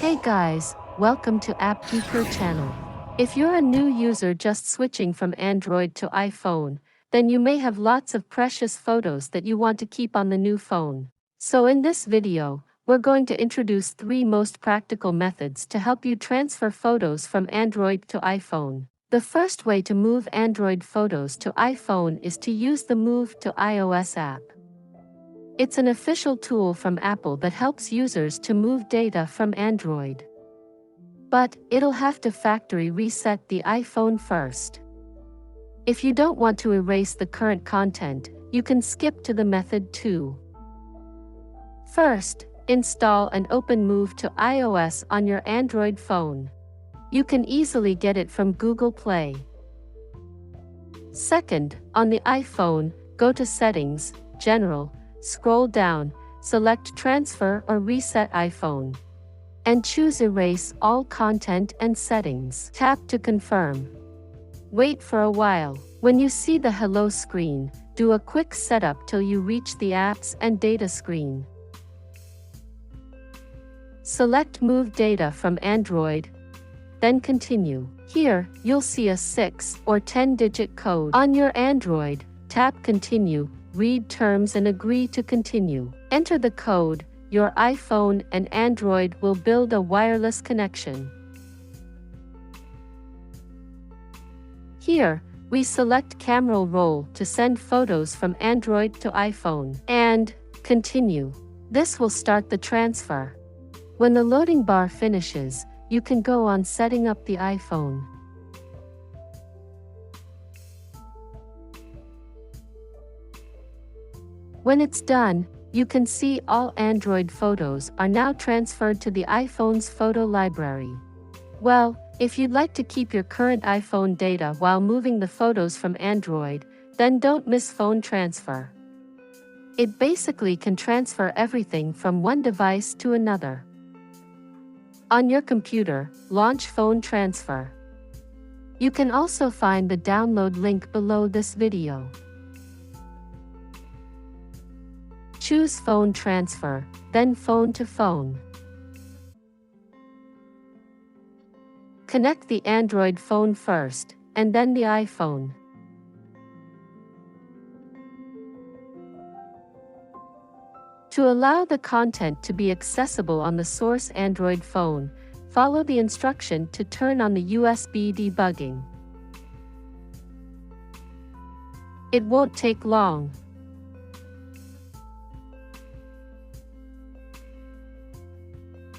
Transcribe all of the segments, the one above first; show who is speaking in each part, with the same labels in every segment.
Speaker 1: Hey guys, welcome to AppGeeker channel. If you're a new user just switching from Android to iPhone, then you may have lots of precious photos that you want to keep on the new phone. So in this video, we're going to introduce 3 most practical methods to help you transfer photos from Android to iPhone. The first way to move Android photos to iPhone is to use the Move to iOS app. It's an official tool from Apple that helps users to move data from Android. But it'll have to factory reset the iPhone first. If you don't want to erase the current content, you can skip to the method 2. First, install and open Move to iOS on your Android phone. You can easily get it from Google Play. Second, on the iPhone, go to Settings, General, scroll down, select Transfer or Reset iPhone. And choose Erase All Content and Settings. Tap to confirm. Wait for a while. When you see the Hello screen, do a quick setup till you reach the Apps and Data screen. Select Move Data from Android, then continue. Here, you'll see a 6 or 10-digit code. On your Android, tap Continue, read terms and agree to continue. Enter the code, your iPhone and Android will build a wireless connection. Here, we select Camera Roll to send photos from Android to iPhone. And continue. This will start the transfer. When the loading bar finishes, you can go on setting up the iPhone. When it's done, you can see all Android photos are now transferred to the iPhone's photo library. Well, if you'd like to keep your current iPhone data while moving the photos from Android, then don't miss phone transfer. It basically can transfer everything from one device to another. On your computer, launch Phone Transfer. You can also find the download link below this video. Choose Phone Transfer, then Phone to Phone. Connect the Android phone first, and then the iPhone. To allow the content to be accessible on the source Android phone, follow the instruction to turn on the USB debugging. It won't take long.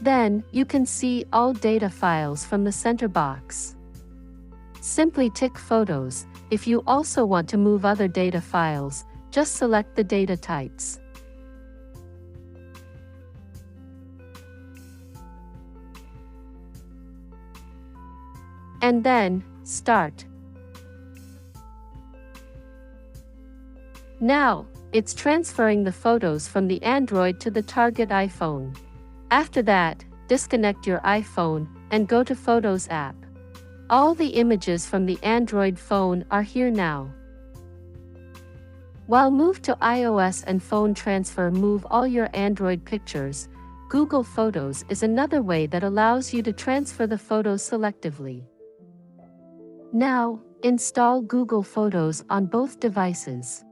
Speaker 1: Then, you can see all data files from the center box. Simply tick Photos. If you also want to move other data files, just select the data types. And then, Start. Now, it's transferring the photos from the Android to the target iPhone. After that, disconnect your iPhone and go to Photos app. All the images from the Android phone are here now. While Move to iOS and Phone Transfer move all your Android pictures, Google Photos is another way that allows you to transfer the photos selectively. Now, install Google Photos on both devices.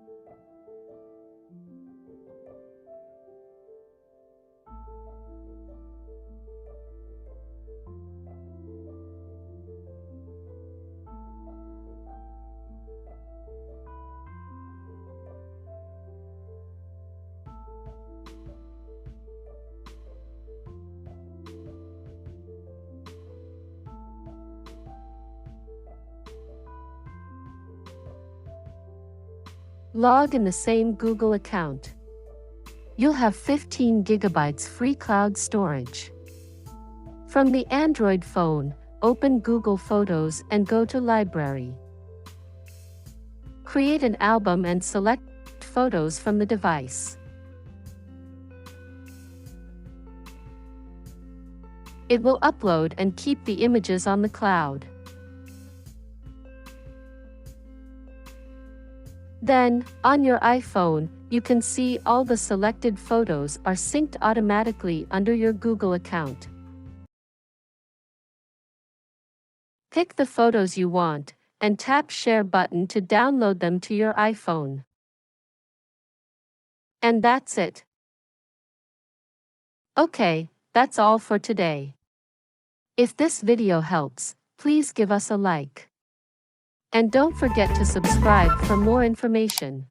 Speaker 1: Log in the same Google account. You'll have 15 GB free cloud storage. From the Android phone, open Google Photos and go to Library. Create an album and select photos from the device. It will upload and keep the images on the cloud. Then, on your iPhone, you can see all the selected photos are synced automatically under your Google account. Pick the photos you want, and tap Share button to download them to your iPhone. And that's it. Okay, that's all for today. If this video helps, please give us a like. And don't forget to subscribe for more information.